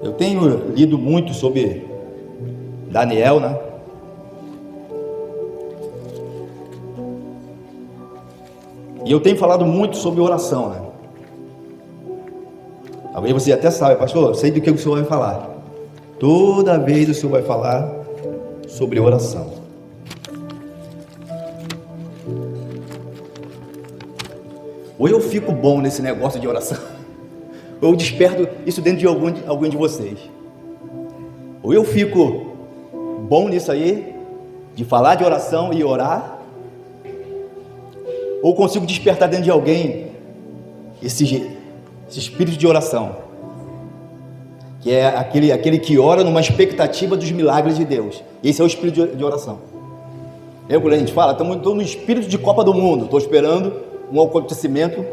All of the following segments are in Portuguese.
Eu tenho lido muito sobre Daniel, né? E eu tenho falado muito sobre oração, né? Talvez você até saiba, pastor, eu sei do que o senhor vai falar. Toda vez o senhor vai falar sobre oração. Ou eu fico bom nesse negócio de oração, ou eu desperto isso dentro de algum de vocês. Ou eu fico bom nisso aí, de falar de oração e orar, ou consigo despertar dentro de alguém esse espírito de oração, que é aquele que ora numa expectativa dos milagres de Deus. Esse é o espírito de oração. Quando a gente fala, estou no espírito de Copa do Mundo, estou esperando um acontecimento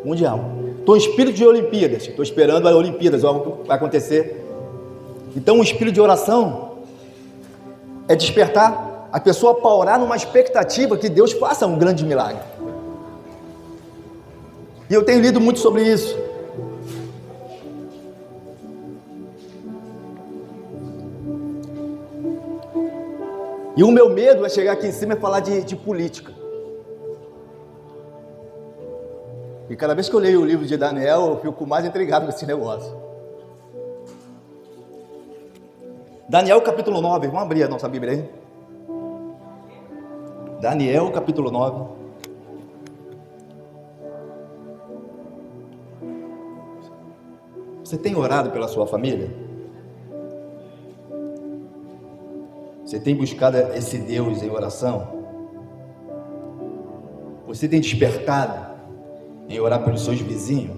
mundial. Estou em espírito de Olimpíadas, estou esperando as Olimpíadas, algo que vai acontecer. Então o espírito de oração é despertar a pessoa para orar numa expectativa que Deus faça um grande milagre. E eu tenho lido muito sobre isso. E o meu medo é chegar aqui em cima e falar de política. E cada vez que eu leio o livro de Daniel, eu fico mais intrigado com esse negócio. Daniel capítulo 9, vamos abrir a nossa Bíblia aí. Daniel capítulo 9. Você tem orado pela sua família? Você tem buscado esse Deus em oração? Você tem despertado em orar pelos seus vizinhos?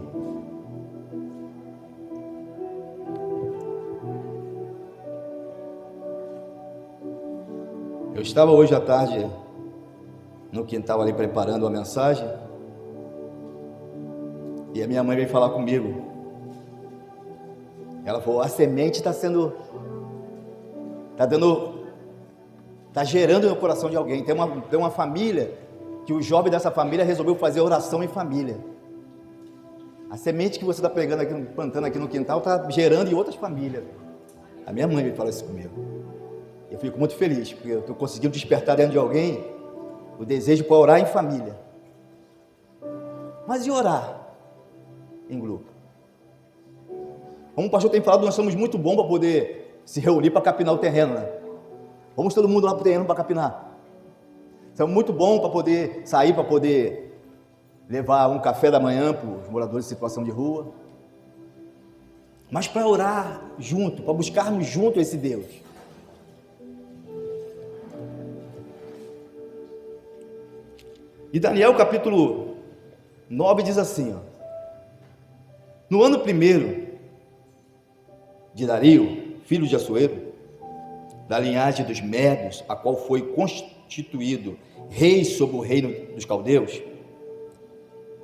Eu estava hoje à tarde no quintal ali preparando uma mensagem, e a minha mãe veio falar comigo. Ela falou: a semente está gerando no coração de alguém. Tem uma família que o jovem dessa família resolveu fazer oração em família. A semente que você está pegando aqui, plantando aqui no quintal, está gerando em outras famílias. A minha mãe veio falar isso comigo. Eu fico muito feliz, porque eu estou conseguindo despertar dentro de alguém o desejo para orar em família. Mas e orar em grupo? Como o pastor tem falado, nós somos muito bons para poder se reunir para capinar o terreno, né? Vamos todo mundo lá para o terreno para capinar. Somos muito bons para poder sair, para poder levar um café da manhã para os moradores de situação de rua. Mas para orar junto, para buscarmos junto esse Deus. E Daniel capítulo 9 diz assim, ó: no ano primeiro de Dario, filho de Assuero, da linhagem dos Médios, a qual foi constituído rei sobre o reino dos caldeus,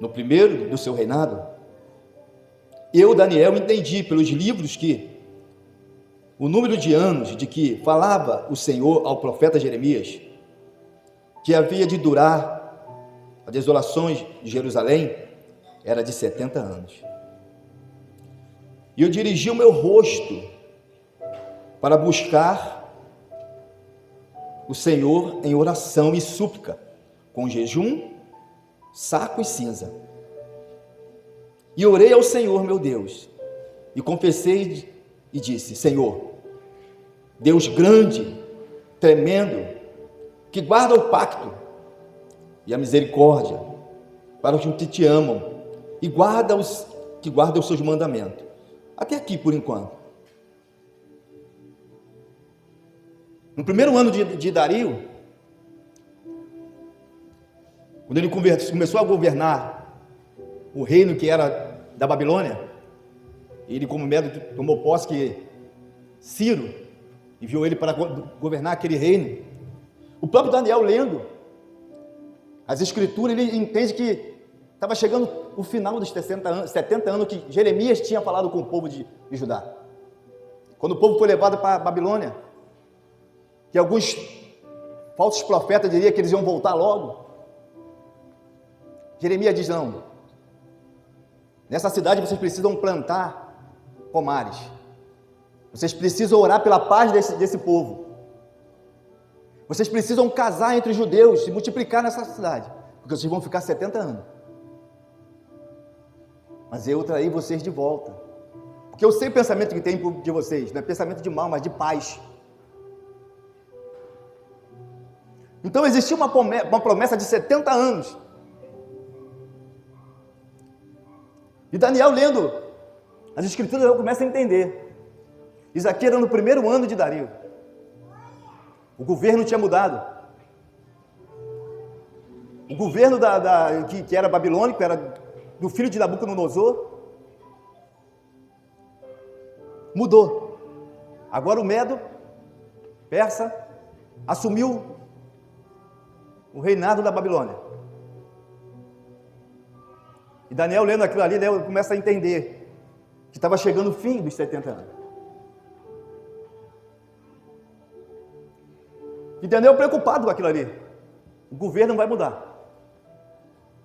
no primeiro do seu reinado, eu, Daniel, entendi pelos livros que o número de anos de que falava o Senhor ao profeta Jeremias, que havia de durar as desolações de Jerusalém, era de 70 anos. E eu dirigi o meu rosto para buscar o Senhor em oração e súplica, com jejum, saco e cinza. E orei ao Senhor meu Deus, e confessei e disse: Senhor, Deus grande, tremendo, que guarda o pacto e a misericórdia para os que te amam, e que guarda os seus mandamentos. Até aqui por enquanto. No primeiro ano de Dario, quando ele começou a governar o reino que era da Babilônia, ele, como médico, tomou posse que Ciro enviou ele para governar aquele reino. O próprio Daniel, lendo as escrituras, ele entende que estava chegando o final dos 70 anos que Jeremias tinha falado com o povo de Judá. Quando o povo foi levado para a Babilônia, que alguns falsos profetas diriam que eles iam voltar logo. Jeremias diz: não, nessa cidade vocês precisam plantar pomares, Vocês precisam orar pela paz desse povo. Vocês precisam casar entre judeus, se multiplicar nessa cidade, porque vocês vão ficar 70 anos. Mas eu trarei vocês de volta, porque eu sei o pensamento que tem de vocês, não é pensamento de mal, mas de paz. Então existia uma promessa de 70 anos. E Daniel, lendo as escrituras, começa a entender. Isso aqui era no primeiro ano de Dario. O governo tinha mudado. O governo que era babilônico, era do filho de Nabucodonosor, mudou. Agora o Medo, persa, assumiu o reinado da Babilônia. E Daniel, lendo aquilo ali, começa a entender que estava chegando o fim dos 70 anos. E Daniel preocupado com aquilo ali. O governo não vai mudar.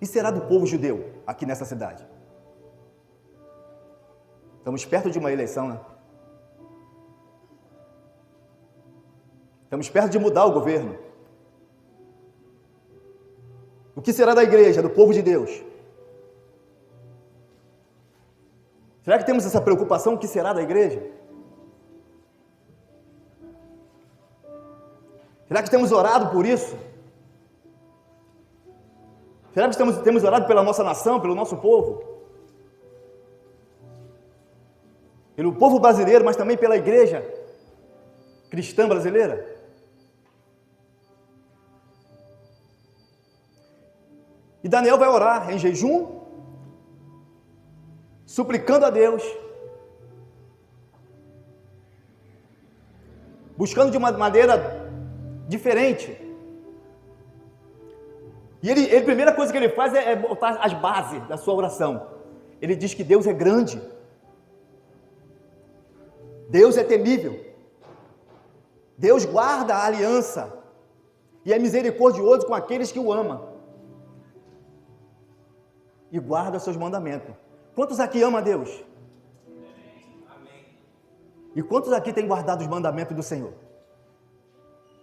E será do povo judeu aqui nessa cidade? Estamos perto de uma eleição, né? Estamos perto de mudar o governo. O que será da igreja, do povo de Deus? Será que temos essa preocupação? O que será da igreja? Será que temos orado por isso? Será que temos orado pela nossa nação, pelo nosso povo? Pelo povo brasileiro, mas também pela igreja cristã brasileira? E Daniel vai orar em jejum, suplicando a Deus, buscando de uma maneira diferente. E a primeira coisa que ele faz é botar as bases da sua oração. Ele diz que Deus é grande, Deus é temível, Deus guarda a aliança e é misericordioso com aqueles que o amam e guarda seus mandamentos. Quantos aqui amam a Deus? Amém. E quantos aqui têm guardado os mandamentos do Senhor?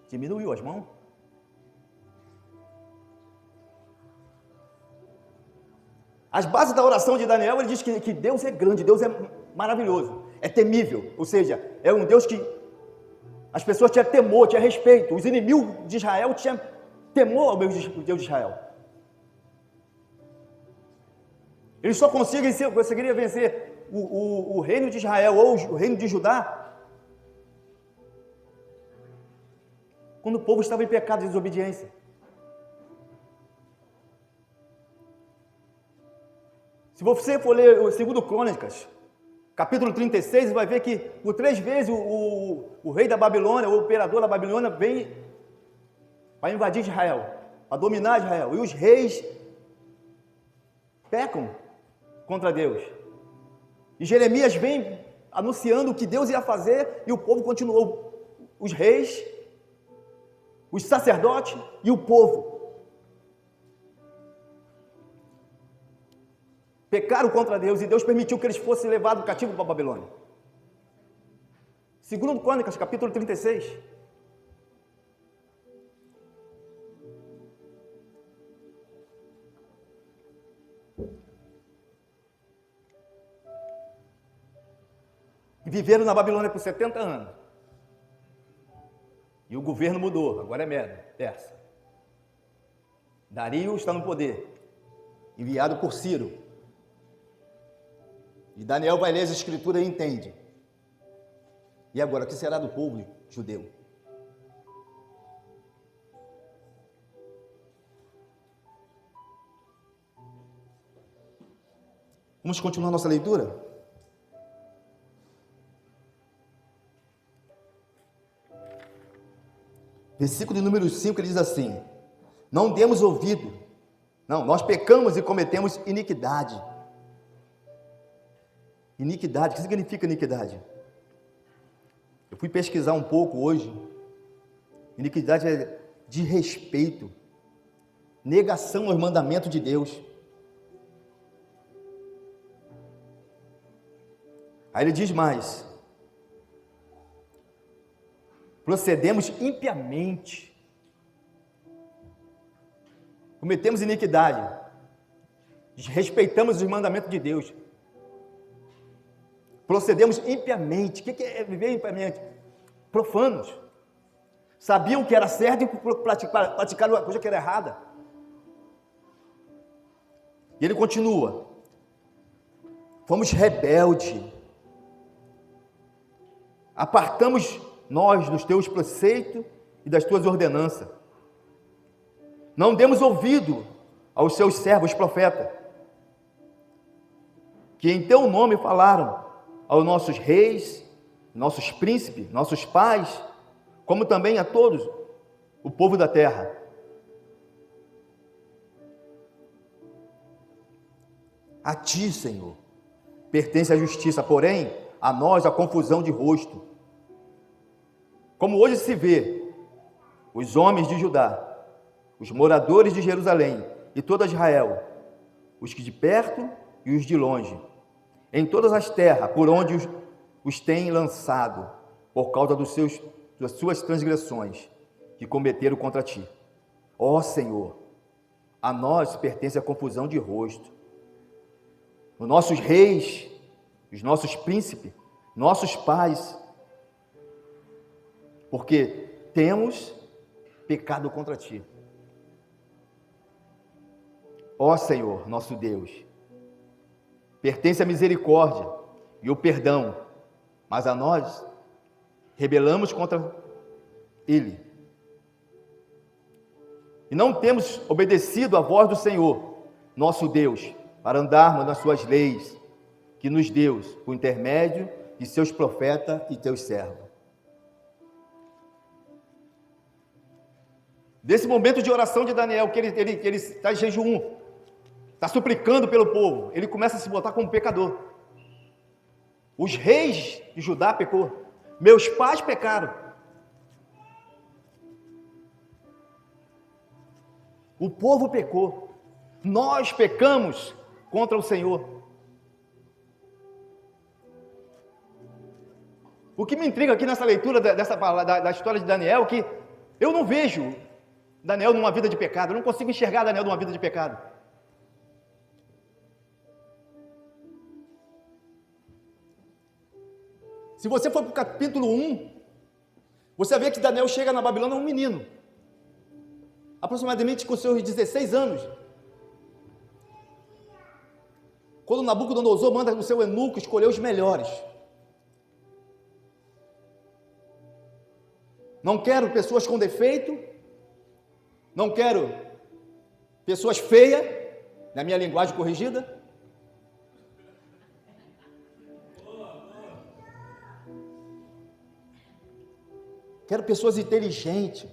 Diminuiu as mãos? As bases da oração de Daniel, ele diz que Deus é grande, Deus é maravilhoso, é temível, ou seja, é um Deus que as pessoas tinham temor, tinham respeito, os inimigos de Israel tinham temor ao Deus de Israel. Eles só conseguiriam vencer o reino de Israel ou o reino de Judá quando o povo estava em pecado de desobediência. Se você for ler o 2 Crônicas, capítulo 36, você vai ver que por 3 vezes o rei da Babilônia, o imperador da Babilônia, vem para invadir Israel, para dominar Israel. E os reis pecam contra Deus. E Jeremias vem anunciando o que Deus ia fazer e o povo continuou. Os reis, os sacerdotes e o povo pecaram contra Deus e Deus permitiu que eles fossem levados cativos para a Babilônia. 2 Crônicas, capítulo 36. E viveram na Babilônia por 70 anos. E o governo mudou, agora é Medo, persa. Dario está no poder, enviado por Ciro. E Daniel vai ler as escrituras e entende. E agora, o que será do povo judeu? Vamos continuar nossa leitura? Versículo número 5, ele diz assim: não demos ouvido, não, nós pecamos e cometemos iniquidade. Iniquidade, o que significa iniquidade? Eu fui pesquisar um pouco hoje. Iniquidade é desrespeito, negação aos mandamentos de Deus. Aí ele diz mais: procedemos impiamente, cometemos iniquidade, desrespeitamos os mandamentos de Deus, procedemos impiamente. O que é viver impiamente? Profanos. Sabiam que era certo e praticaram uma coisa que era errada. E ele continua: fomos rebeldes, apartamos nós dos teus preceitos e das tuas ordenanças, não demos ouvido aos seus servos profetas, que em teu nome falaram aos nossos reis, nossos príncipes, nossos pais, como também a todos o povo da terra. A ti, Senhor, pertence a justiça, porém a nós a confusão de rosto. Como hoje se vê, os homens de Judá, os moradores de Jerusalém e toda Israel, os que de perto e os de longe, em todas as terras por onde os têm lançado, por causa das suas transgressões que cometeram contra ti. Ó Senhor, a nós pertence a confusão de rosto. Os nossos reis, os nossos príncipes, nossos pais, porque temos pecado contra ti. Ó Senhor, nosso Deus, pertence a misericórdia e o perdão, mas a nós rebelamos contra ele. E não temos obedecido à voz do Senhor, nosso Deus, para andarmos nas suas leis, que nos deu por intermédio de seus profetas e teus servos. Desse momento de oração de Daniel, que ele está em jejum, está suplicando pelo povo, ele começa a se botar como pecador. Os reis de Judá pecou, meus pais pecaram, o povo pecou, nós pecamos contra o Senhor. O que me intriga aqui nessa leitura da história de Daniel, que eu não vejo Daniel numa vida de pecado, eu não consigo enxergar Daniel numa vida de pecado. Se você for para o capítulo 1, você vê que Daniel chega na Babilônia um menino, aproximadamente com seus 16 anos, quando Nabucodonosor manda o seu eunuco escolher os melhores. Não quero pessoas com defeito, não quero pessoas feias, na minha linguagem corrigida. Quero pessoas inteligentes,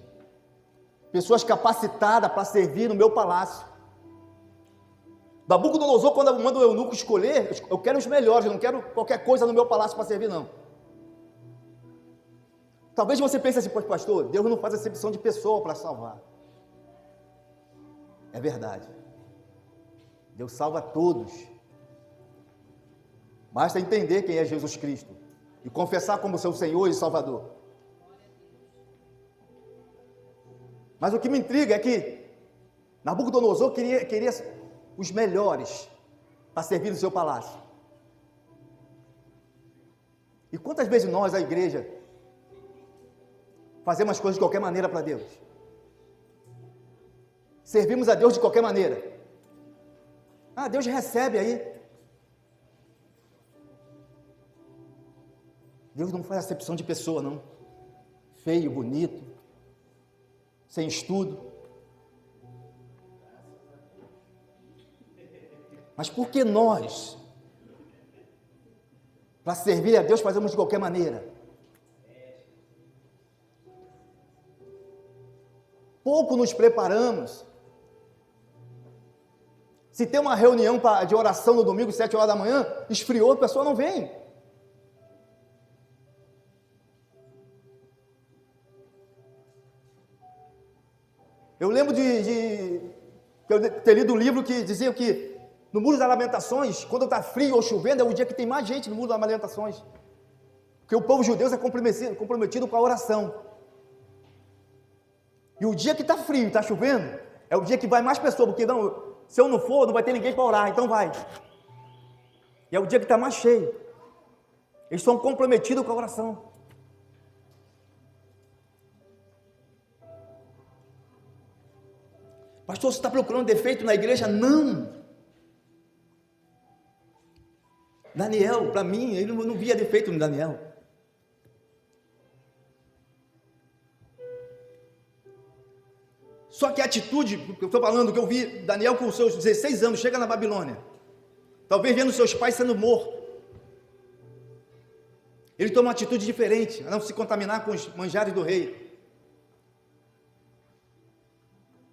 pessoas capacitadas para servir no meu palácio. Nabucodonosor, quando manda o eunuco escolher, eu quero os melhores, eu não quero qualquer coisa no meu palácio para servir, não. Talvez você pense assim: pois pastor, Deus não faz acepção de pessoa para salvar. É verdade, Deus salva todos, basta entender quem é Jesus Cristo e confessar como seu Senhor e Salvador. Mas o que me intriga é que Nabucodonosor queria os melhores para servir no seu palácio. E quantas vezes nós, a igreja, fazemos as coisas de qualquer maneira para Deus? Servimos a Deus de qualquer maneira. Ah, Deus recebe aí. Deus não faz acepção de pessoa, não. Feio, bonito, sem estudo. Mas por que nós, para servir a Deus, fazemos de qualquer maneira? Pouco nos preparamos. Se tem uma reunião de oração no domingo, 7 horas da manhã, esfriou, a pessoa não vem. Eu lembro de eu ter lido um livro que dizia que no Muro das Lamentações, quando está frio ou chovendo, é o dia que tem mais gente no Muro das Lamentações. Porque o povo judeu é comprometido com a oração. E o dia que está frio e está chovendo, é o dia que vai mais pessoas, porque não, se eu não for, não vai ter ninguém para orar, então vai. E é o dia que está mais cheio. Eles estão comprometidos com a oração. Pastor, você está procurando defeito na igreja? Não. Daniel, para mim, eu não via defeito no Daniel. Só que a atitude, que eu estou falando, que eu vi Daniel com os seus 16 anos, chega na Babilônia, talvez vendo seus pais sendo mortos. Ele toma uma atitude diferente, a não se contaminar com os manjares do rei.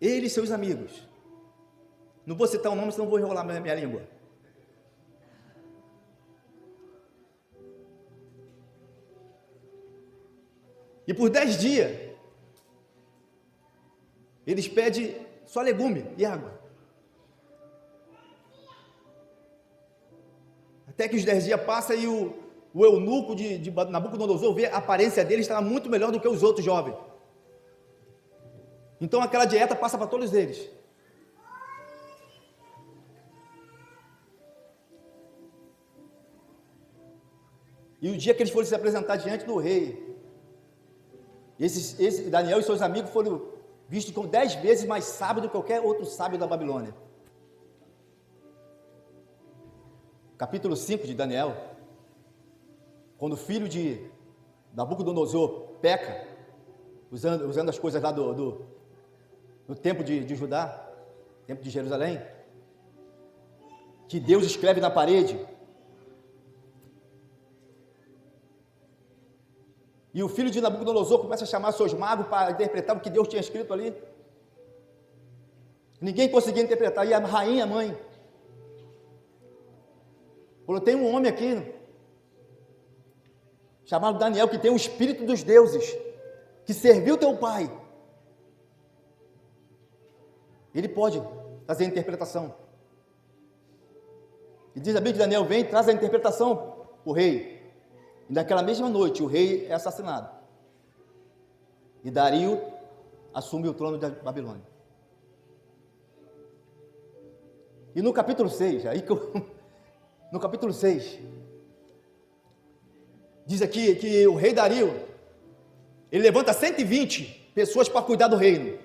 Ele e seus amigos. Não vou citar o nome, senão vou enrolar minha língua. E por 10 dias, eles pedem só legume e água. Até que os 10 dias passam e o eunuco de Nabucodonosor vê a aparência dele estava muito melhor do que os outros jovens. Então aquela dieta passa para todos eles. E o dia que eles foram se apresentar diante do rei, esse Daniel e seus amigos foram vistos como 10 vezes mais sábio do que qualquer outro sábio da Babilônia. Capítulo 5 de Daniel, quando o filho de Nabucodonosor peca, usando as coisas lá do templo de Judá, templo de Jerusalém, que Deus escreve na parede, e o filho de Nabucodonosor começa a chamar seus magos para interpretar o que Deus tinha escrito ali. Ninguém conseguia interpretar, e a rainha, a mãe, falou, tem um homem aqui, chamado Daniel, que tem o espírito dos deuses, que serviu teu pai. Ele pode trazer a interpretação. E diz a Bíblia que Daniel vem e traz a interpretação para o rei. E naquela mesma noite o rei é assassinado. E Dario assume o trono da Babilônia. E no capítulo 6, no capítulo 6, diz aqui que o rei Dario, ele levanta 120 pessoas para cuidar do reino.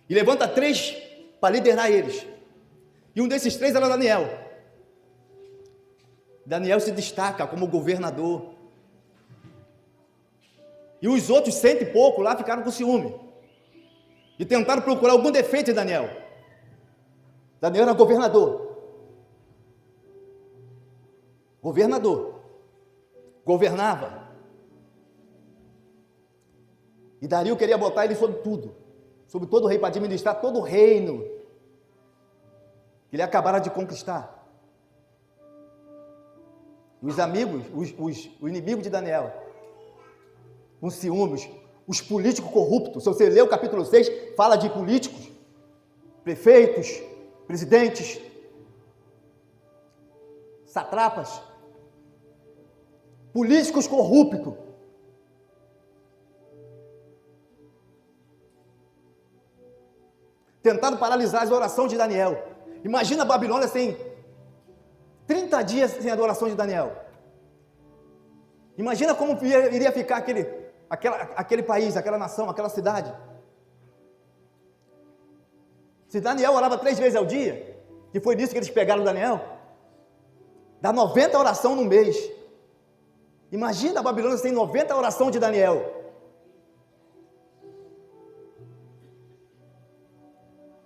E levanta 3 para liderar eles. E um desses 3 era Daniel. Daniel se destaca como governador. E os outros 100 e pouco lá ficaram com ciúme. E tentaram procurar algum defeito em Daniel. Daniel era governador. Governador. Governava. E Dario queria botar ele sobre tudo. Sobre todo o rei, para administrar todo o reino que ele acabara de conquistar. Os amigos, os inimigos de Daniel, com ciúmes, os políticos corruptos. Se você ler o capítulo 6, fala de políticos, prefeitos, presidentes, satrapas, políticos corruptos. Tentaram paralisar as orações de Daniel. Imagina a Babilônia sem 30 dias sem adoração de Daniel. Imagina como iria ficar aquele país, aquela nação, aquela cidade. Se Daniel orava 3 vezes ao dia, que foi nisso que eles pegaram Daniel, dá 90 orações no mês. Imagina a Babilônia sem 90 orações de Daniel.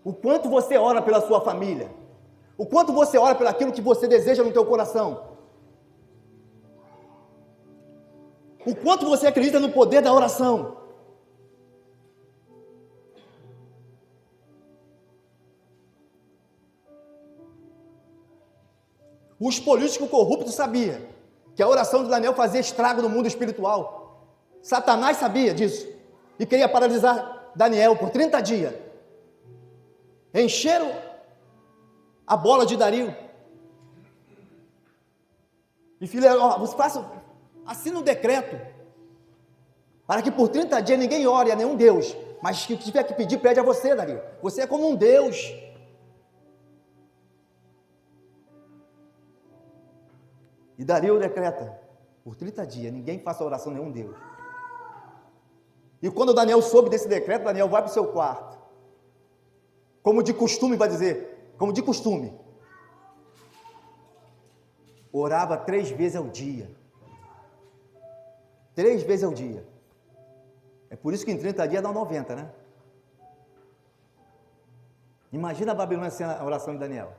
O quanto você ora pela sua família, o quanto você ora pelo aquilo que você deseja no teu coração, o quanto você acredita no poder da oração. Os políticos corruptos sabiam que a oração de Daniel fazia estrago no mundo espiritual. Satanás sabia disso e queria paralisar Daniel por 30 dias. Encheram a bola de Dario. E filho, você faça, assina um decreto para que por 30 dias ninguém ore a nenhum Deus, mas que tiver que pedir, pede a você, Dario. Você é como um Deus. E Dario decreta, por 30 dias, ninguém faça oração a nenhum Deus. E quando Daniel soube desse decreto, Daniel vai para o seu quarto. Como de costume, vai dizer, como de costume. Orava 3 vezes ao dia. 3 vezes ao dia. É por isso que em 30 dias dá 90, né? Imagina a Babilônia sem a oração de Daniel.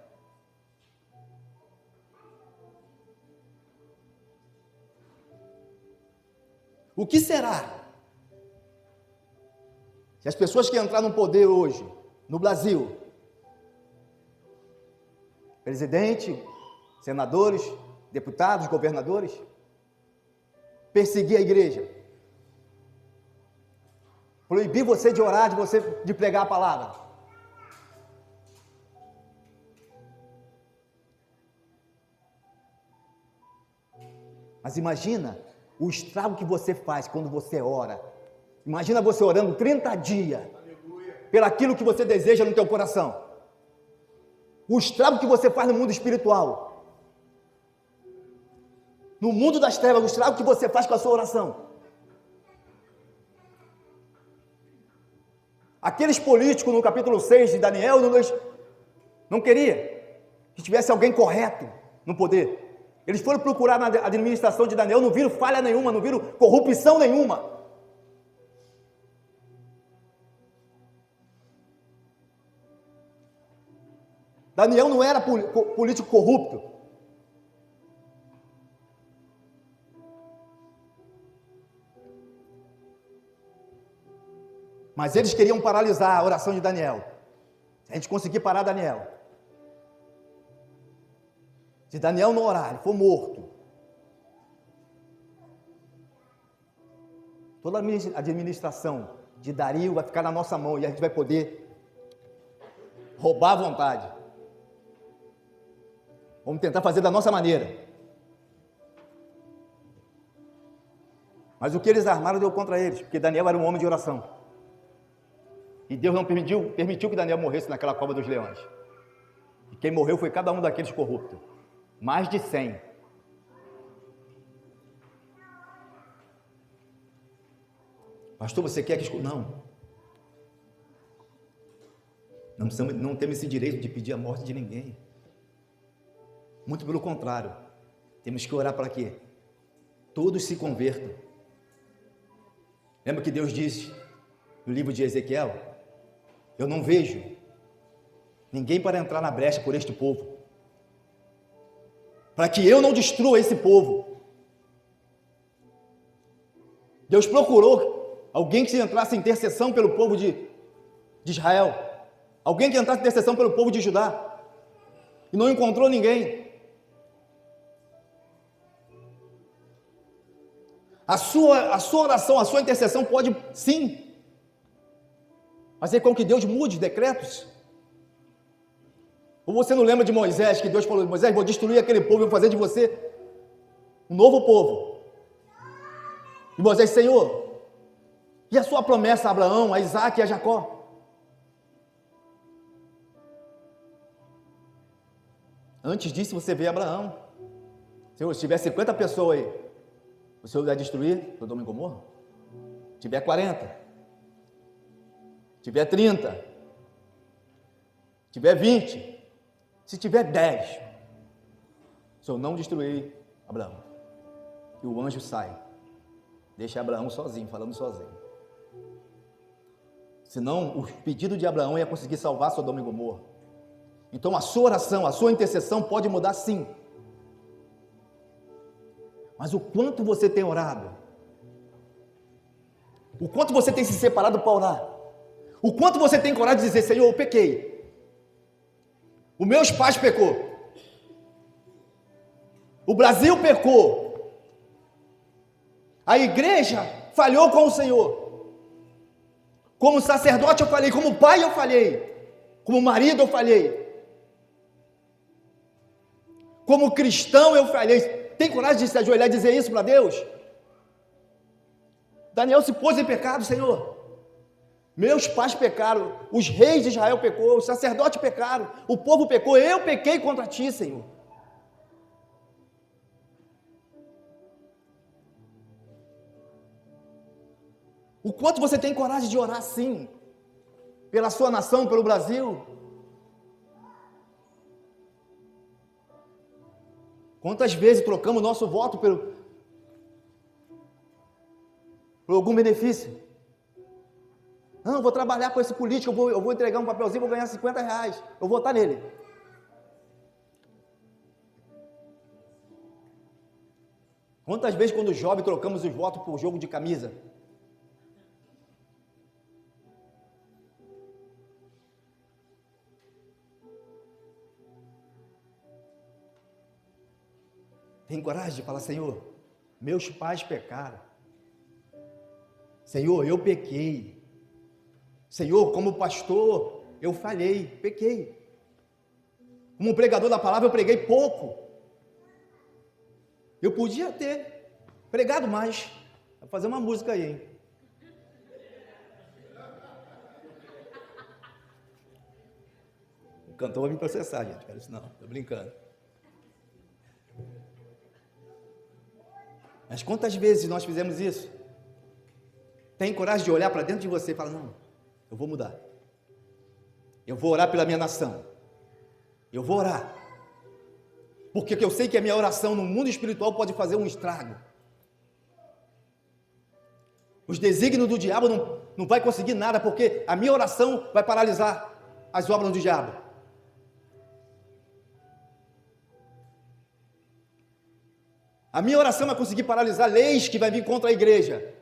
O que será? Se as pessoas que entraram no poder hoje, no Brasil, presidente, senadores, deputados, governadores, perseguir a igreja, proibir você de orar, de pregar a palavra. Mas imagina o estrago que você faz quando você ora. Imagina você orando 30 dias pelaquilo que você deseja no teu coração. O estrago que você faz no mundo espiritual. No mundo das trevas, o estrago que você faz com a sua oração. Aqueles políticos no capítulo 6 de Daniel não queria que tivesse alguém correto no poder. Eles foram procurar na administração de Daniel, não viram falha nenhuma, não viram corrupção nenhuma. Daniel não era político corrupto. Mas eles queriam paralisar a oração de Daniel. Se a gente conseguir parar Daniel, se Daniel não orar, ele for morto, toda a administração de Dario vai ficar na nossa mão e a gente vai poder roubar à vontade. Vamos tentar fazer da nossa maneira. Mas o que eles armaram deu contra eles, porque Daniel era um homem de oração. E Deus não permitiu que Daniel morresse naquela cova dos leões. E quem morreu foi cada um daqueles corruptos. Mais de 100. Pastor, você quer que... Não. Não temos esse direito de pedir a morte de ninguém. Muito pelo contrário. Temos que orar para quê? Todos se convertam. Lembra que Deus disse no livro de Ezequiel? Eu não vejo ninguém para entrar na brecha por este povo, para que eu não destrua esse povo. Deus procurou alguém que entrasse em intercessão pelo povo de Israel, alguém que entrasse em intercessão pelo povo de Judá, e não encontrou ninguém. A sua oração, a sua intercessão pode sim fazer com que Deus mude os decretos. Ou você não lembra de Moisés, que Deus falou: Moisés, vou destruir aquele povo e vou fazer de você um novo povo. E Moisés: Senhor, e a sua promessa a Abraão, a Isaac e a Jacó? Antes disso você vê Abraão: Senhor, se tiver 50 pessoas aí, o Senhor vai destruir Sodoma e Gomorra? Se tiver 40, se tiver 30, se tiver 20, se tiver 10, o Senhor não destruir Abraão. E o anjo sai, deixa Abraão sozinho, falando sozinho. Senão o pedido de Abraão ia conseguir salvar Sodoma e Gomorra. Então a sua oração, a sua intercessão pode mudar sim. Mas o quanto você tem orado? O quanto você tem se separado para orar? O quanto você tem coragem de dizer: Senhor, eu pequei. Os meus pais pecou. O Brasil pecou. A igreja falhou com o Senhor. Como sacerdote eu falhei, como pai eu falhei, como marido eu falhei, como cristão eu falhei. Tem coragem de se ajoelhar e dizer isso para Deus? Daniel se pôs em pecado, Senhor. Meus pais pecaram, os reis de Israel pecou, os sacerdotes pecaram, o povo pecou, eu pequei contra ti, Senhor. O quanto você tem coragem de orar sim, pela sua nação, pelo Brasil? Quantas vezes trocamos nosso voto por algum benefício? Não, eu vou trabalhar com esse político, eu vou entregar um papelzinho, vou ganhar R$50, eu vou votar nele. Quantas vezes quando jovem trocamos os votos por jogo de camisa? Tem coragem de falar, Senhor, meus pais pecaram. Senhor, eu pequei. Senhor, como pastor, eu falhei, pequei. Como pregador da palavra, eu preguei pouco. Eu podia ter pregado mais. Vou fazer uma música aí, hein? O cantor vai me processar, gente. Quero isso não, estou brincando. Mas quantas vezes nós fizemos isso? Tem coragem de olhar para dentro de você e falar, não, eu vou mudar. Eu vou orar pela minha nação. Eu vou orar. Porque eu sei que a minha oração no mundo espiritual pode fazer um estrago. Os desígnios do diabo não vai conseguir nada, porque a minha oração vai paralisar as obras do diabo. A minha oração vai conseguir paralisar leis que vai vir contra a igreja.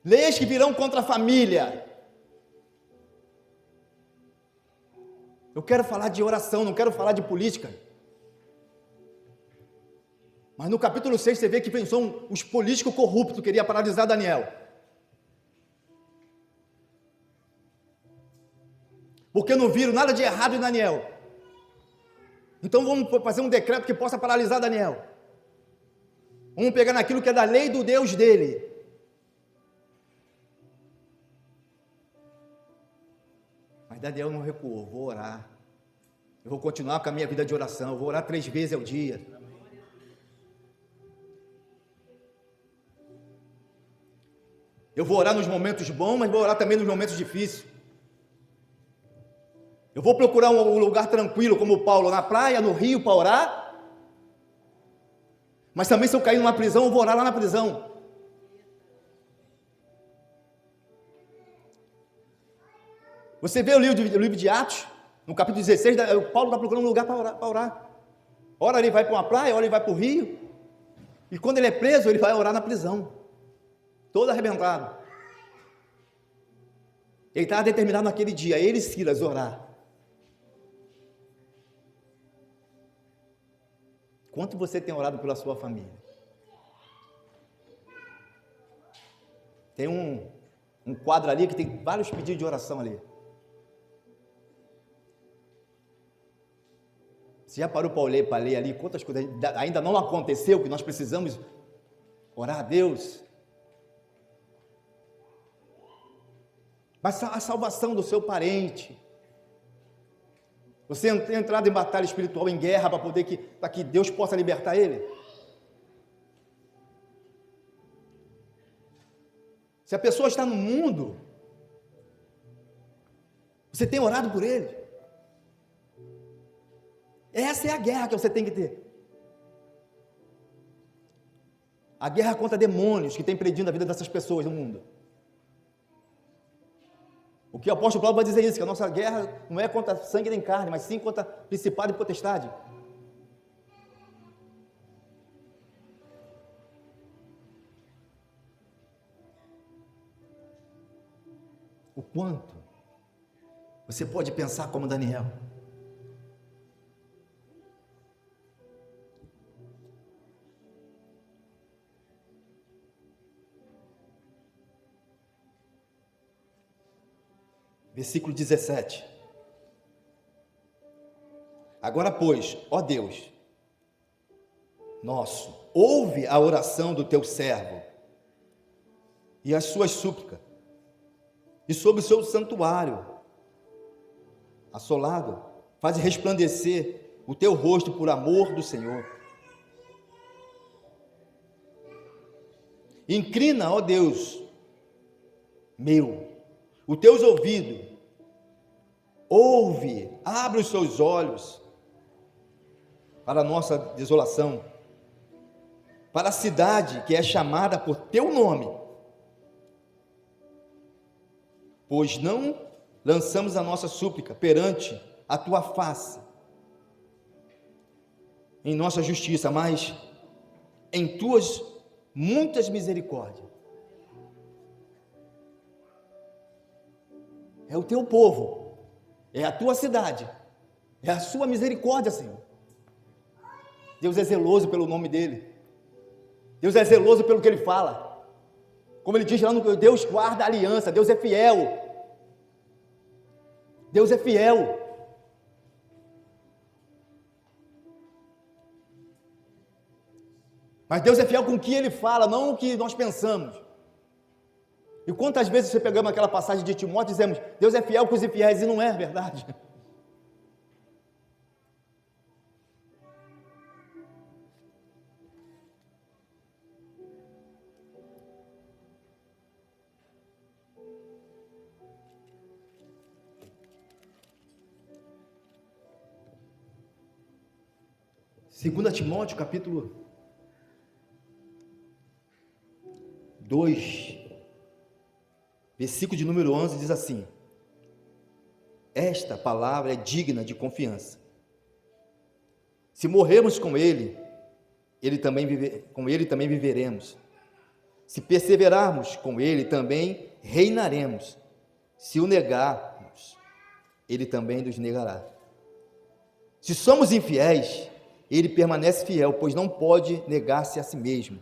Leis que virão contra a família. Eu quero falar de oração, não quero falar de política. Mas no capítulo 6 você vê que são os políticos corruptos que queriam paralisar Daniel. Porque não viram nada de errado em Daniel. Então vamos fazer um decreto que possa paralisar Daniel. Vamos pegar naquilo que é da lei do Deus dele. Mas Daniel não recuou, vou orar. Eu vou continuar com a minha vida de oração, eu vou orar 3 vezes ao dia. Eu vou orar nos momentos bons, mas vou orar também nos momentos difíceis. Eu vou procurar um lugar tranquilo, como Paulo, na praia, no rio, para orar. Mas também se eu cair numa prisão, eu vou orar lá na prisão. Você vê o livro de Atos, no capítulo 16, Paulo está procurando um lugar para orar. Ora ele vai para uma praia, ora ele vai para o rio. E quando ele é preso, ele vai orar na prisão. Todo arrebentado. Ele estava determinado naquele dia, ele e Silas, orar. Quanto você tem orado pela sua família? Tem um quadro ali que tem vários pedidos de oração ali. Você já parou para ler ali quantas coisas ainda não aconteceu, que nós precisamos orar a Deus? Mas a salvação do seu parente. Você tem entrado em batalha espiritual, em guerra, para que Deus possa libertar ele? Se a pessoa está no mundo, você tem orado por ele? Essa é a guerra que você tem que ter. A guerra contra demônios que tem predindo a vida dessas pessoas no mundo. O que o apóstolo Paulo vai dizer isso, que a nossa guerra não é contra sangue nem carne, mas sim contra principado e potestade. O quanto você pode pensar como Daniel? Versículo 17. Agora, pois, ó Deus, nosso, ouve a oração do teu servo e as suas súplicas, e sobre o seu santuário assolado, faz resplandecer o teu rosto por amor do Senhor. Inclina, ó Deus meu, os teus ouvidos, ouve, abre os seus olhos para a nossa desolação, para a cidade que é chamada por teu nome, pois não lançamos a nossa súplica perante a tua face, em nossa justiça, mas em tuas muitas misericórdias. É o teu povo, é a tua cidade, é a sua misericórdia, Senhor. Deus é zeloso pelo nome dele, Deus é zeloso pelo que ele fala, como ele diz lá no Deus guarda a aliança, Deus é fiel, Deus é fiel. Mas Deus é fiel com o que ele fala, não o que nós pensamos. E quantas vezes você pegamos aquela passagem de Timóteo e dizemos, Deus é fiel com os infiéis, e não é verdade. Segunda Timóteo, capítulo 2, versículo de número 11, diz assim: esta palavra é digna de confiança. Se morrermos com ele, com ele também viveremos. Se perseverarmos com ele, também reinaremos. Se o negarmos, ele também nos negará. Se somos infiéis, ele permanece fiel, pois não pode negar-se a si mesmo.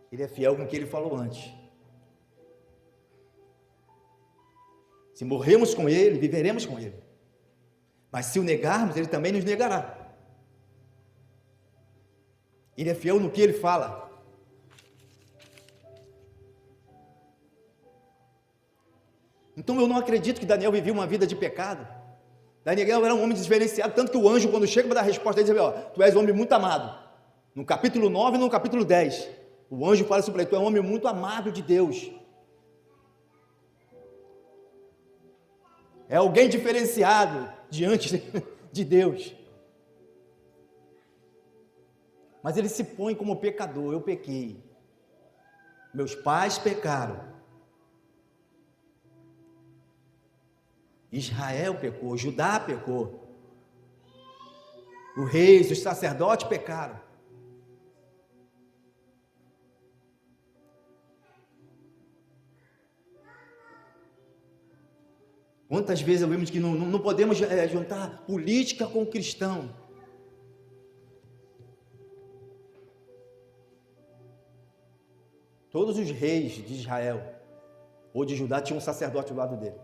Ele é fiel com o que ele falou antes. Se morrermos com ele, viveremos com ele. Mas se o negarmos, ele também nos negará. Ele é fiel no que ele fala. Então eu não acredito que Daniel vivia uma vida de pecado. Daniel era um homem diferenciado, tanto que o anjo, quando chega para dar a resposta, ele diz: ó, tu és um homem muito amado. No capítulo 9 e no capítulo 10, o anjo fala sobre ele: tu é um homem muito amado de Deus. É alguém diferenciado diante de Deus. Mas ele se põe como pecador. Eu pequei, meus pais pecaram, Israel pecou, Judá pecou, os reis, os sacerdotes pecaram. Quantas vezes ouvimos que não podemos juntar política com cristão? Todos os reis de Israel ou de Judá tinham um sacerdote do lado dele,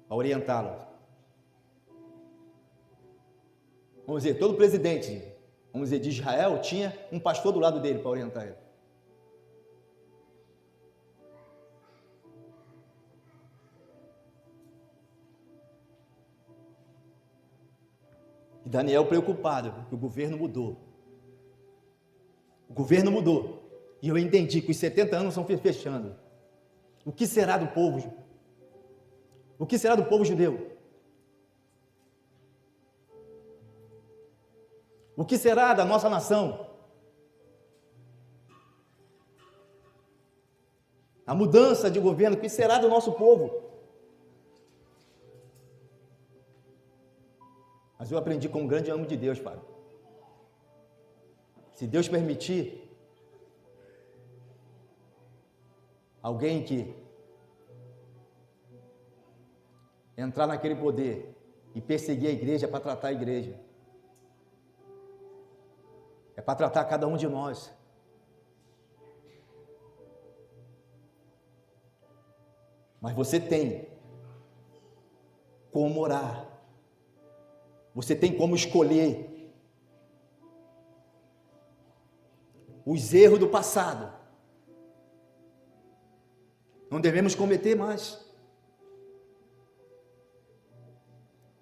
para orientá-lo. Vamos dizer, todo presidente, vamos dizer, de Israel tinha um pastor do lado dele para orientar ele. E Daniel preocupado, porque o governo mudou. O governo mudou. E eu entendi que os 70 anos estão fechando. O que será do povo? O que será do povo judeu? O que será da nossa nação? A mudança de governo, o que será do nosso povo? Mas eu aprendi com um grande amo de Deus, Fábio. Se Deus permitir, alguém que entrar naquele poder e perseguir a igreja, é para tratar a igreja, é para tratar cada um de nós. Mas você tem como orar. Você tem como escolher. Os erros do passado não devemos cometer mais.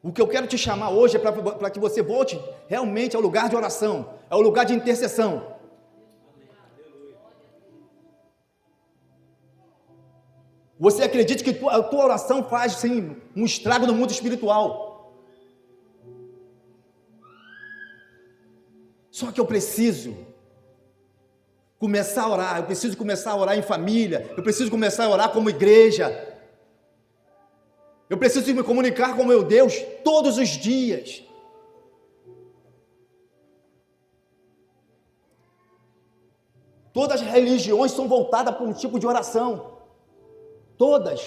O que eu quero te chamar hoje é para que você volte realmente ao lugar de oração, ao lugar de intercessão. Você acredita que a tua oração faz sim um estrago no mundo espiritual? Só que eu preciso começar a orar, eu preciso começar a orar em família, eu preciso começar a orar como igreja. Eu preciso me comunicar com o meu Deus todos os dias. Todas as religiões são voltadas para um tipo de oração. Todas.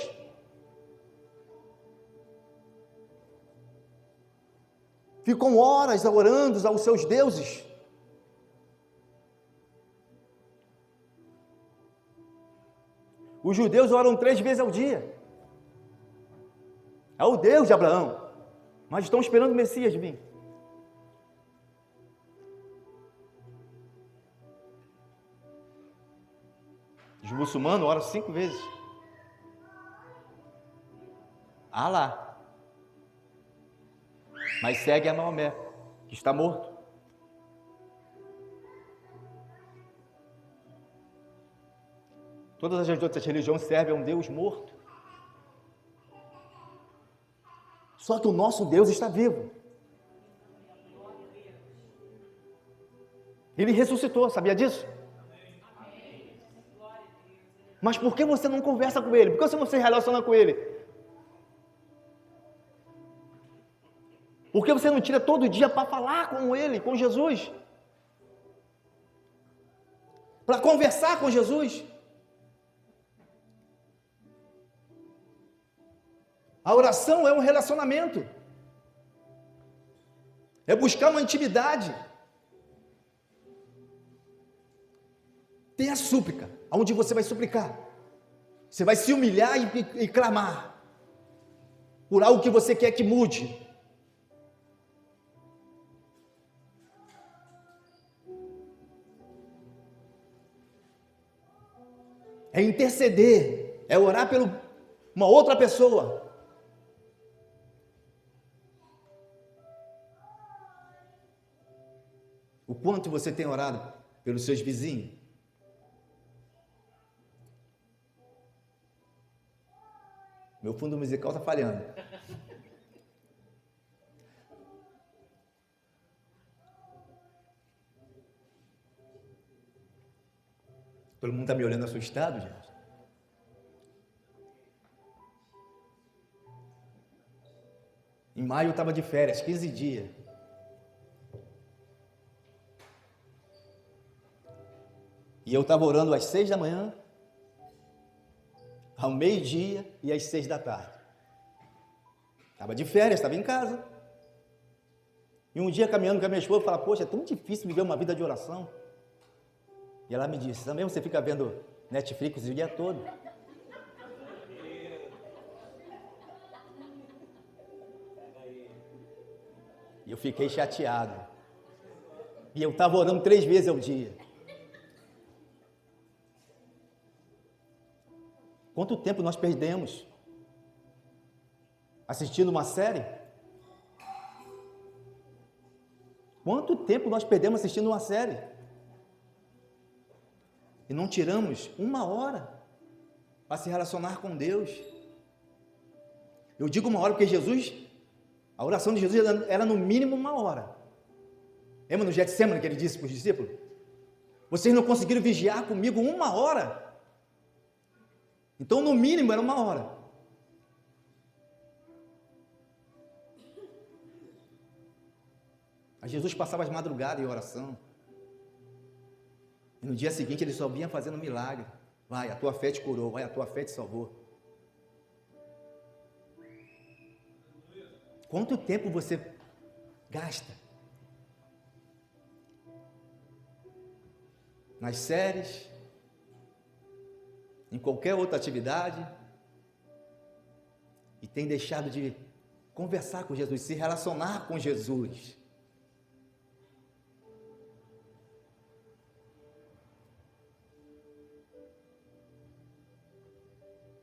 Ficam horas orando aos seus deuses. Os judeus oram 3 vezes ao dia. É o Deus de Abraão, mas estão esperando o Messias vir. Os muçulmanos oram 5 vezes. Alá. Mas segue a Maomé, que está morto. Todas as outras religiões servem a um Deus morto. Só que o nosso Deus está vivo. Ele ressuscitou, sabia disso? Mas por que você não conversa com Ele? Por que você não se relaciona com Ele? Por que você não tira todo dia para falar com Ele, com Jesus? Para conversar com Jesus? A oração é um relacionamento. É buscar uma intimidade. Tem a súplica, onde você vai suplicar. Você vai se humilhar e clamar por algo que você quer que mude. É interceder, é orar por uma outra pessoa. O quanto você tem orado pelos seus vizinhos? Meu fundo musical está falhando. Todo mundo está me olhando assustado, gente. Em maio eu estava de férias, 15 dias. E eu estava orando às 6 da manhã, ao meio-dia e às 6 da tarde. Estava de férias, estava em casa. E um dia caminhando com a minha esposa, eu falei, poxa, é tão difícil viver uma vida de oração. E ela me disse, também você fica vendo Netflix o dia todo. E eu fiquei chateado. E eu estava orando 3 vezes ao dia. Quanto tempo nós perdemos assistindo uma série? Quanto tempo nós perdemos assistindo uma série? E não tiramos 1 hora para se relacionar com Deus. Eu digo 1 hora porque Jesus, a oração de Jesus era no mínimo 1 hora. Lembra no Getsemane que ele disse para os discípulos? Vocês não conseguiram vigiar comigo 1 hora. Então, no mínimo, era 1 hora. Aí Jesus passava as madrugadas em oração. E no dia seguinte, ele só vinha fazendo milagre. Vai, a tua fé te curou. Vai, a tua fé te salvou. Quanto tempo você gasta nas séries, em qualquer outra atividade, e tem deixado de conversar com Jesus, se relacionar com Jesus.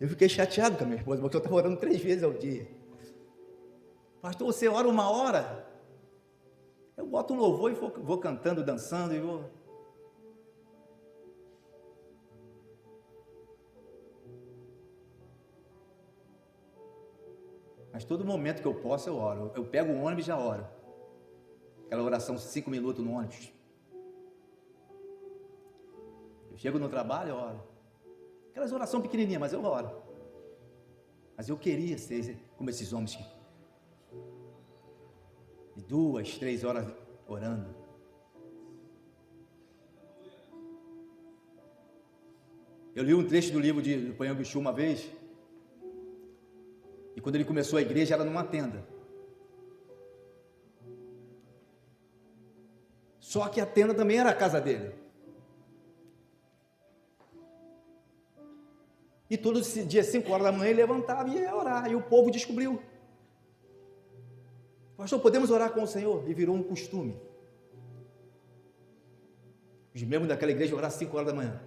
Eu fiquei chateado com a minha esposa, porque eu estava orando 3 vezes ao dia. Pastor, você ora 1 hora? Eu boto um louvor e vou cantando, dançando e vou... Mas todo momento que eu posso, eu oro. Eu pego o ônibus e já oro. Aquela oração 5 minutos no ônibus. Eu chego no trabalho, eu oro. Aquelas orações pequenininhas, mas eu oro. Mas eu queria ser como esses homens que... de 2, 3 horas orando. Eu li um trecho do livro de Panhão Bichu uma vez, e quando ele começou a igreja era numa tenda. Só que a tenda também era a casa dele. E todo dia, 5 horas da manhã, ele levantava e ia orar, e o povo descobriu. Pastor, podemos orar com o Senhor? E virou um costume. Os membros daquela igreja oraram às 5 horas da manhã.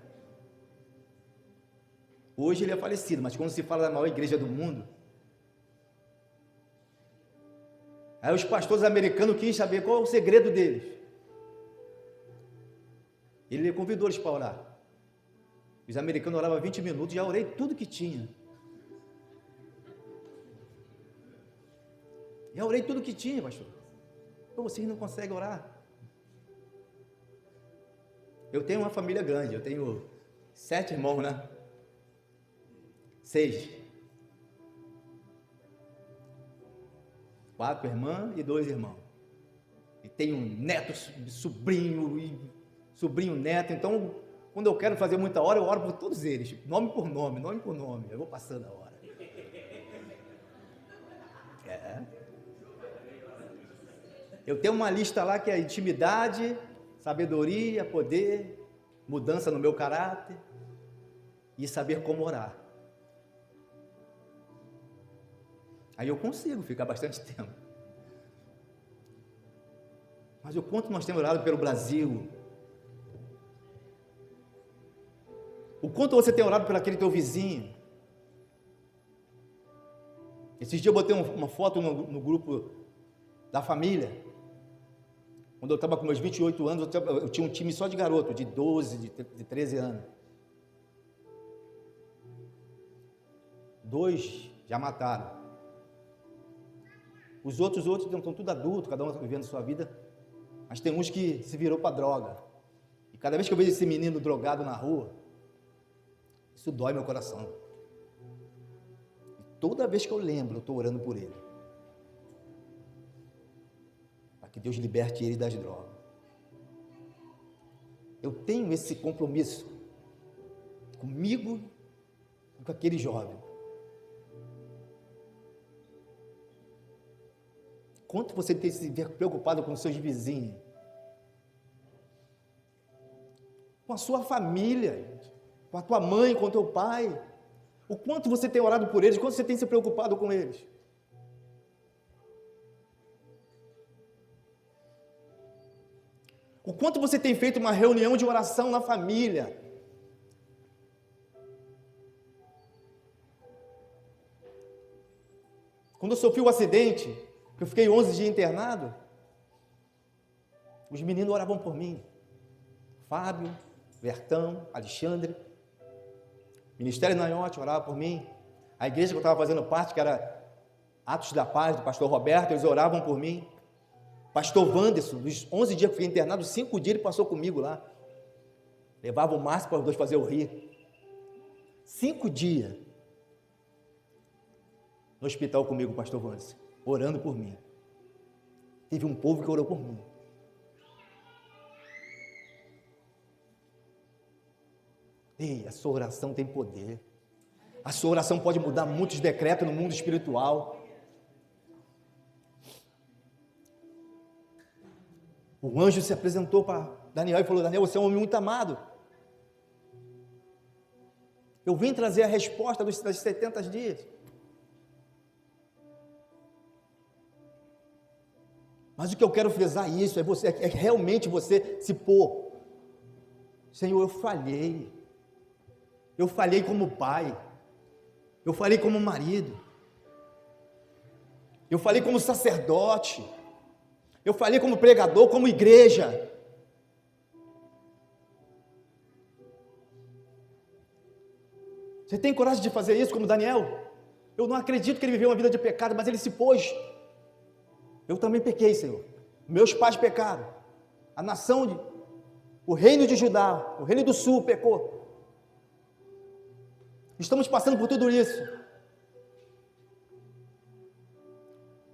Hoje ele é falecido, mas quando se fala da maior igreja do mundo, aí os pastores americanos quis saber qual é o segredo deles. Ele convidou eles para orar. Os americanos oravam 20 minutos, já orei tudo que tinha. Já orei tudo que tinha, pastor. Vocês não conseguem orar. Eu tenho uma família grande, eu tenho 7 irmãos, né? 6. 4 irmãs e 2 irmãos. E tenho um neto, sobrinho e sobrinho neto. Então, quando eu quero fazer muita hora, eu oro por todos eles, nome por nome, nome por nome. Eu vou passando a hora. Eu tenho uma lista lá que é intimidade, sabedoria, poder, mudança no meu caráter e saber como orar. Aí eu consigo ficar bastante tempo. Mas o quanto nós temos orado pelo Brasil, o quanto você tem orado por aquele teu vizinho. Esses dias eu botei uma foto no grupo da família. Quando eu estava com meus 28 anos, eu tinha um time só de garoto, de 12, de 13 anos. 2 já mataram. Os outros estão tudo adultos, cada um vivendo sua vida. Mas tem uns que se virou para droga. E cada vez que eu vejo esse menino drogado na rua, isso dói meu coração. E toda vez que eu lembro, eu estou orando por ele. Para que Deus liberte ele das drogas. Eu tenho esse compromisso comigo e com aquele jovem. Quanto você tem se preocupado com os seus vizinhos? Com a sua família, com a tua mãe, com o teu pai? O quanto você tem orado por eles? Quanto você tem se preocupado com eles? O quanto você tem feito uma reunião de oração na família? Quando eu sofri o acidente, eu fiquei 11 dias internado, os meninos oravam por mim. Fábio, Vertão, Alexandre, Ministério Naiote orava por mim. A igreja que eu estava fazendo parte, que era Atos da Paz, do pastor Roberto, eles oravam por mim. Pastor Wanderson, dos 11 dias que eu fiquei internado, 5 dias ele passou comigo lá. Levava o Márcio para os dois fazer o rir. 5 dias no hospital comigo, pastor Wanderson, orando por mim. Teve um povo que orou por mim. Ei, a sua oração tem poder. A sua oração pode mudar muitos decretos no mundo espiritual. O anjo se apresentou para Daniel e falou: Daniel, você é um homem muito amado. Eu vim trazer a resposta dos 70 dias. Mas o que eu quero frisar isso é realmente você se pôr. Senhor, eu falhei. Eu falhei como pai. Eu falhei como marido. Eu falhei como sacerdote. Eu falhei como pregador, como igreja. Você tem coragem de fazer isso como Daniel? Eu não acredito que ele viveu uma vida de pecado, mas ele se pôs. Eu também pequei, Senhor. Meus pais pecaram. A nação, o reino de Judá, o reino do sul pecou. Estamos passando por tudo isso.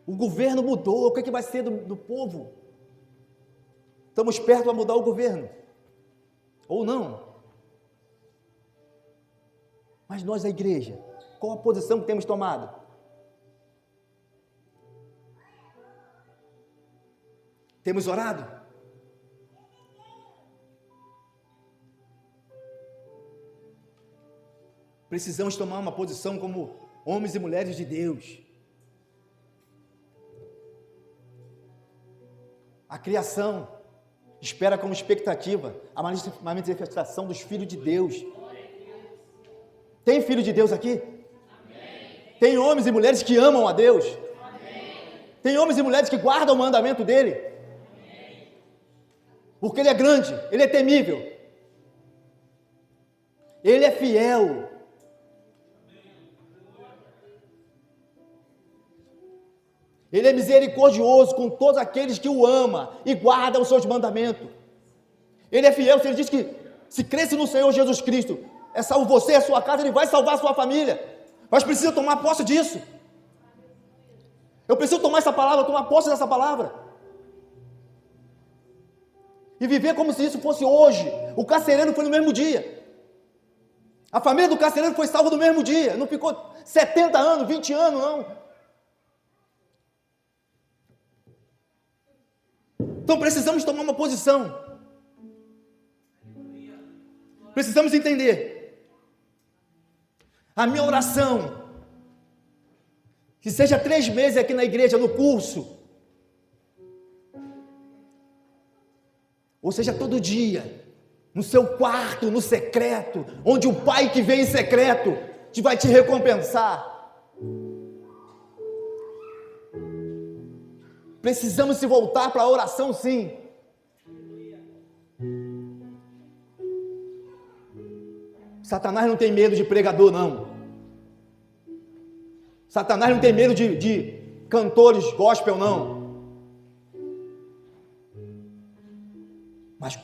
O governo mudou. O que vai ser do povo? Estamos perto de mudar o governo. Ou não? Mas nós, a igreja, qual a posição que temos tomado? Temos orado? Precisamos tomar uma posição como homens e mulheres de Deus. A criação espera como expectativa a manifestação dos filhos de Deus. Tem filho de Deus aqui? Amém. Tem homens e mulheres que amam a Deus? Amém. Tem homens e mulheres que guardam o mandamento dEle? Amém. Porque Ele é grande, Ele é temível, Ele é fiel. Ele é misericordioso com todos aqueles que o amam e guardam os seus mandamentos. Ele é fiel. Se Ele diz que se cresce no Senhor Jesus Cristo, é salvo você e a sua casa, Ele vai salvar a sua família. Mas precisa tomar posse disso. Eu preciso tomar essa palavra, tomar posse dessa palavra. E viver como se isso fosse hoje. O carcereiro foi no mesmo dia. A família do carcereiro foi salva no mesmo dia. Não ficou 70 anos, 20 anos, não. Então precisamos tomar uma posição. Precisamos entender. A minha oração, que seja 3 meses aqui na igreja, no curso, ou seja, todo dia, no seu quarto, no secreto, onde o Pai que vem em secreto vai te recompensar. Precisamos se voltar para a oração, sim. Satanás não tem medo de pregador, não. Satanás não tem medo de cantores gospel, não. Mas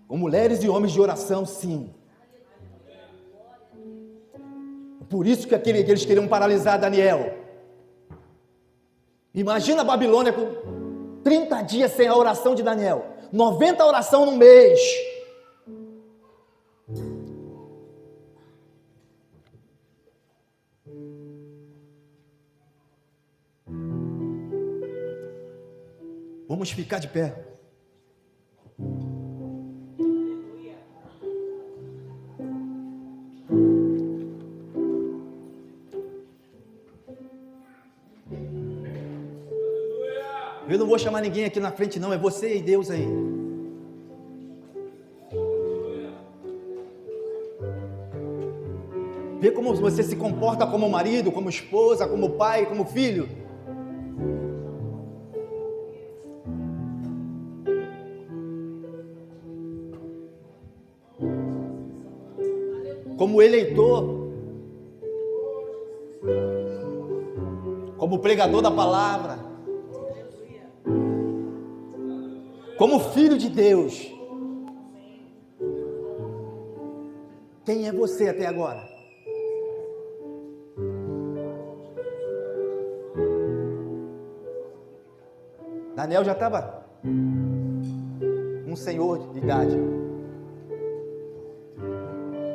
com mulheres e homens de oração, sim. Por isso que eles queriam paralisar Daniel. Imagina a Babilônia com 30 dias sem a oração de Daniel. 90 oração no mês. Vamos ficar de pé. Eu não vou chamar ninguém aqui na frente, não. É você e Deus aí. Vê como você se comporta como marido, como esposa, como pai, como filho. Como eleitor, como pregador da palavra, como filho de Deus. Quem é você até agora? Daniel já estava um senhor de idade.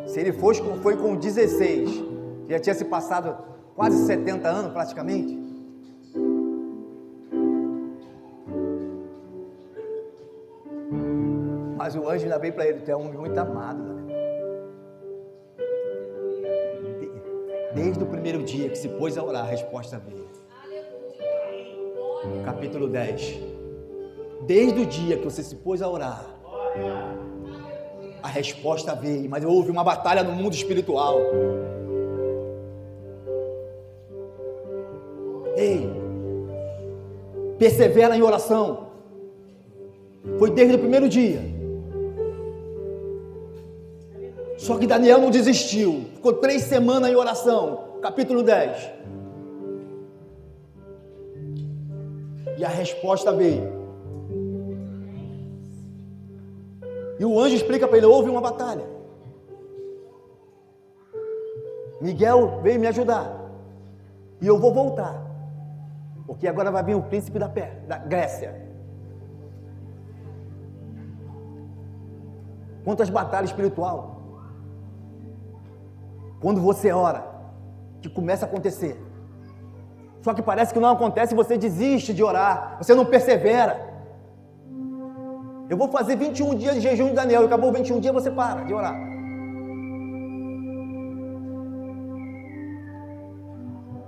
Se ele foi com 16, já tinha se passado quase 70 anos praticamente. Mas o anjo ainda veio para ele: tu é um homem muito amado, né? Desde o primeiro dia que se pôs a orar, a resposta veio. Capítulo 10. Desde o dia que você se pôs a orar, a resposta veio, mas houve uma batalha no mundo espiritual. Ei, persevera em oração. Foi desde o primeiro dia. Só que Daniel não desistiu. Ficou 3 semanas em oração. Capítulo 10. E a resposta veio. E o anjo explica para ele: houve uma batalha. Miguel veio me ajudar. E eu vou voltar. Porque agora vai vir o príncipe da Grécia. Quantas batalhas espiritual? Quando você ora, que começa a acontecer. Só que parece que não acontece, você desiste de orar, você não persevera. Eu vou fazer 21 dias de jejum de Daniel, e acabou 21 dias, você para de orar.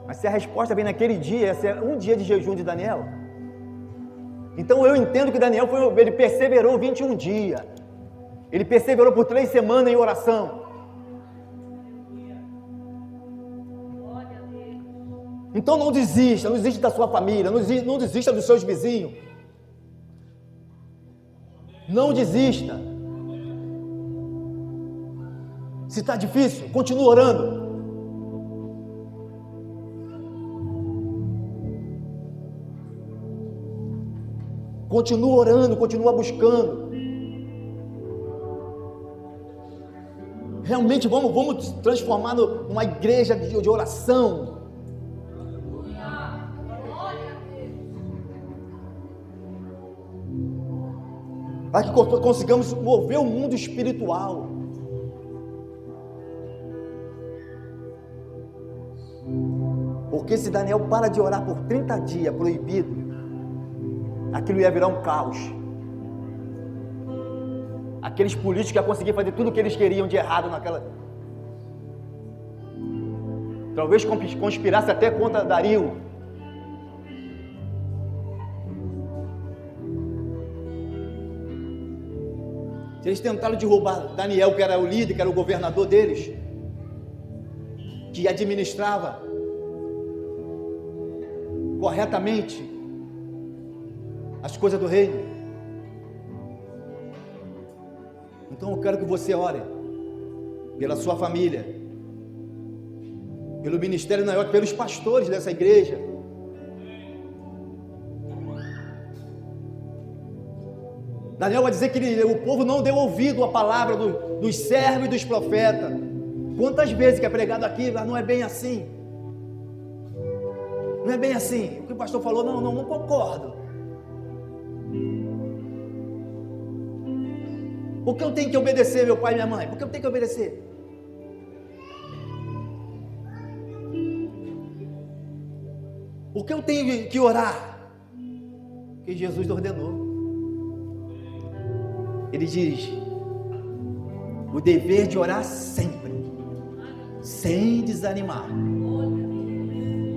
Mas se a resposta vem naquele dia, esse é um dia de jejum de Daniel. Então eu entendo que Daniel ele perseverou 21 dias. Ele perseverou por 3 semanas em oração. Então não desista da sua família, não desista dos seus vizinhos. Não desista. Se está difícil, continue orando. Continua orando, continua buscando. Realmente vamos transformar numa igreja de oração. Para que consigamos mover o mundo espiritual. Porque se Daniel para de orar por 30 dias, proibido, aquilo ia virar um caos. Aqueles políticos iam conseguir fazer tudo o que eles queriam de errado naquela... Talvez conspirasse até contra Dario. Eles tentaram derrubar Daniel, que era o líder, que era o governador deles, que administrava corretamente as coisas do reino. Então eu quero que você ore pela sua família, pelo ministério maior, pelos pastores dessa igreja. Daniel vai dizer que o povo não deu ouvido à palavra dos servos e dos profetas. Quantas vezes que é pregado aqui, mas não é bem assim. Não é bem assim. O que o pastor falou, não concordo. Por que eu tenho que obedecer meu pai e minha mãe? Por que eu tenho que obedecer? Por que eu tenho que orar? Porque Jesus ordenou. Ele diz: o dever de orar sempre, sem desanimar.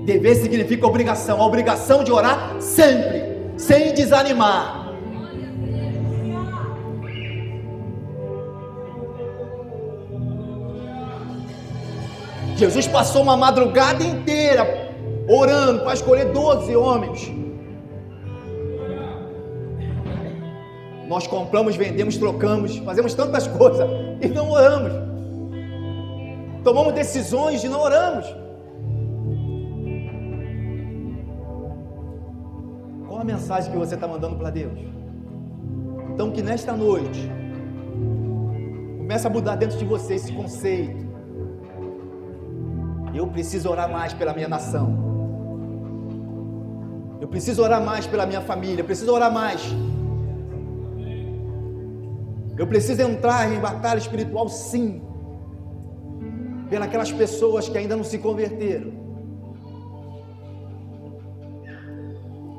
Dever significa obrigação, a obrigação de orar sempre, sem desanimar. Jesus passou uma madrugada inteira orando para escolher 12 homens. Nós compramos, vendemos, trocamos, fazemos tantas coisas e não oramos. Tomamos decisões e não oramos. Qual a mensagem que você está mandando para Deus? Então que nesta noite comece a mudar dentro de você esse conceito. Eu preciso orar mais pela minha nação. Eu preciso orar mais pela minha família. Eu preciso orar mais. Eu preciso entrar em batalha espiritual, sim, pelas pessoas que ainda não se converteram.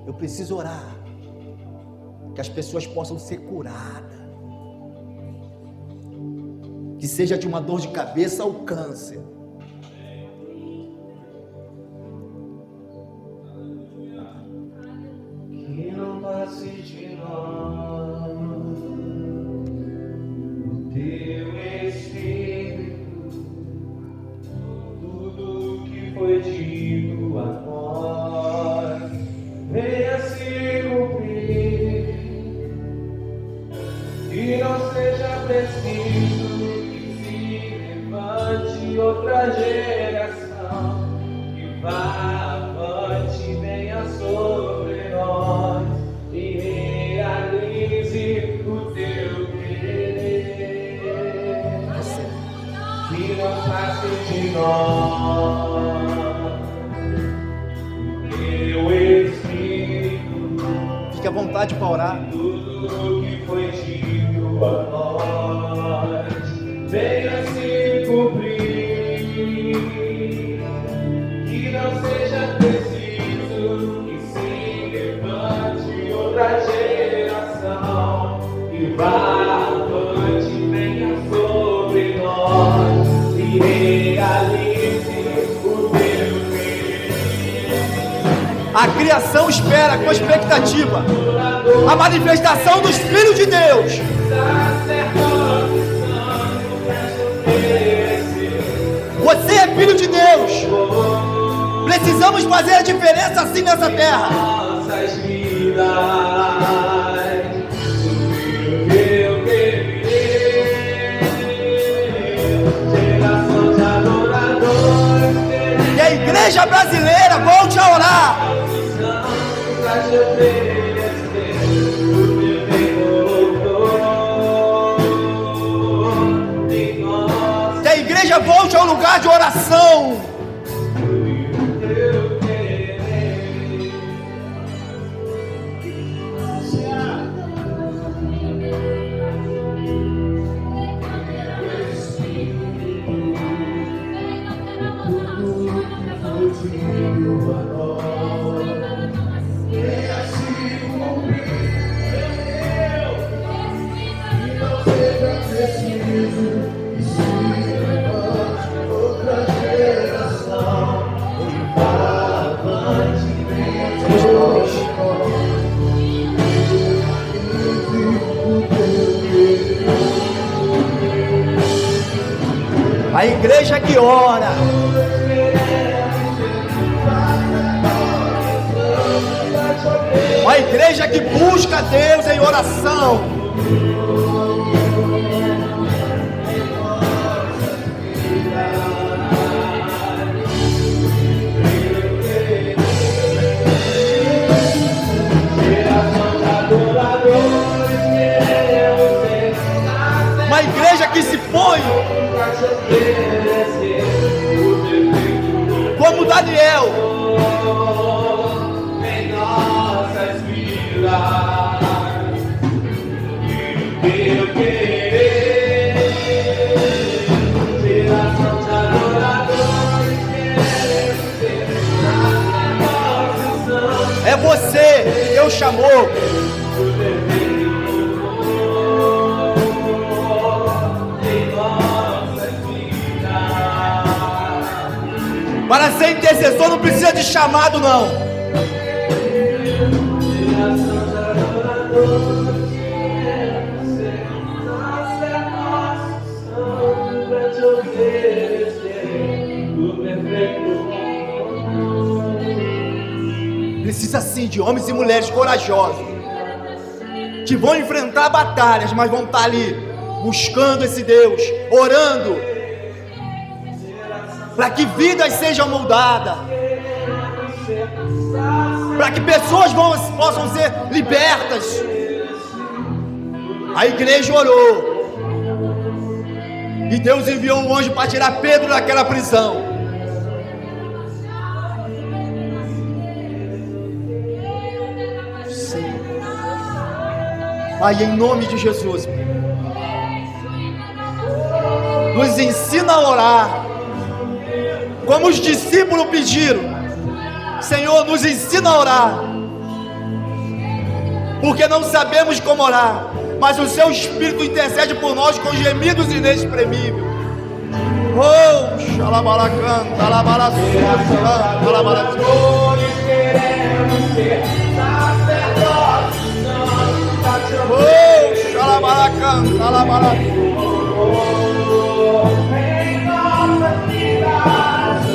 Eu preciso orar, que as pessoas possam ser curadas, que seja de uma dor de cabeça ao câncer. Que não passe de nós de nós, teu Espírito. Fique à vontade para orar. Tudo que foi dito a nós venha se cumprir, que não seja preciso que se levante outra geração e vá avante, venha sobre nós e realize o teu querer. A criação espera com expectativa a manifestação dos filhos de Deus. Você é filho de Deus. Precisamos fazer a diferença assim nessa terra. Nossas vidas, eu querer, geração de adoradores, Que a igreja brasileira volte a orar. pra te oferecer o teu bem em nós. Que a igreja volte ao lugar de oração. A igreja que ora. A igreja que busca Deus em oração. Uma igreja que se põe como Daniel, Em nossas vidas, eu querer, geração de adoradores, queremos ser na nossa é você que Deus chamou em nossas vidas. para ser intercessor. Não precisa de chamado, não. Precisa sim de homens e mulheres corajosos que vão enfrentar batalhas, mas vão estar ali buscando esse Deus, orando para que vidas sejam moldadas, para que pessoas possam ser libertas. A igreja orou e Deus enviou um anjo para tirar Pedro daquela prisão. Pai, em nome de Jesus, nos ensina a orar, como os discípulos pediram. Senhor, nos ensina a orar, porque não sabemos como orar, mas o Seu Espírito intercede por nós com gemidos inexprimíveis. Oh, xalabalacanta, alabalacanta, alabalacanta. Queremos ser sacerdotes. Oh, xalabalacanta, alabalacanta. Em nossas vidas,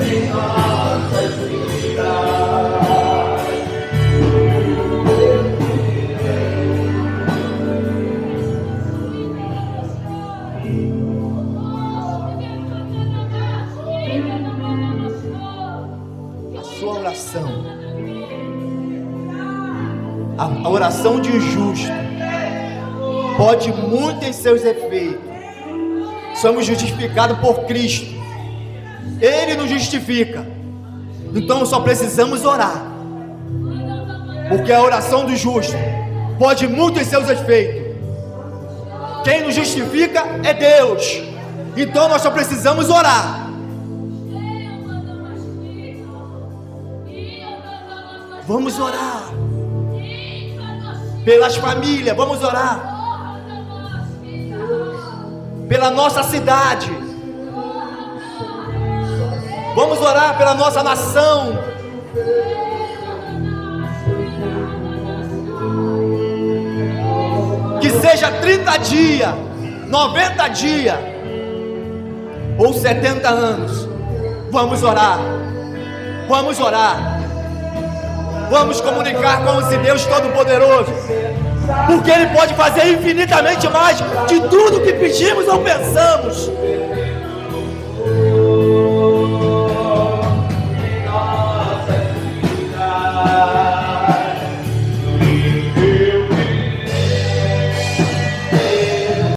em nossas vidas, oração. A oração de um justo pode muito em seus efeitos. Somos justificados por Cristo. Ele nos justifica. Então só precisamos orar. Porque a oração do justo pode muito em seus efeitos. Quem nos justifica é Deus. Então nós só precisamos orar. Vamos orar pelas famílias, vamos orar pela nossa cidade, vamos orar pela nossa nação. Que seja 30 dias, 90 dias ou 70 anos, vamos orar, vamos orar. Vamos comunicar com esse Deus Todo-Poderoso, porque Ele pode fazer infinitamente mais de tudo que pedimos ou pensamos.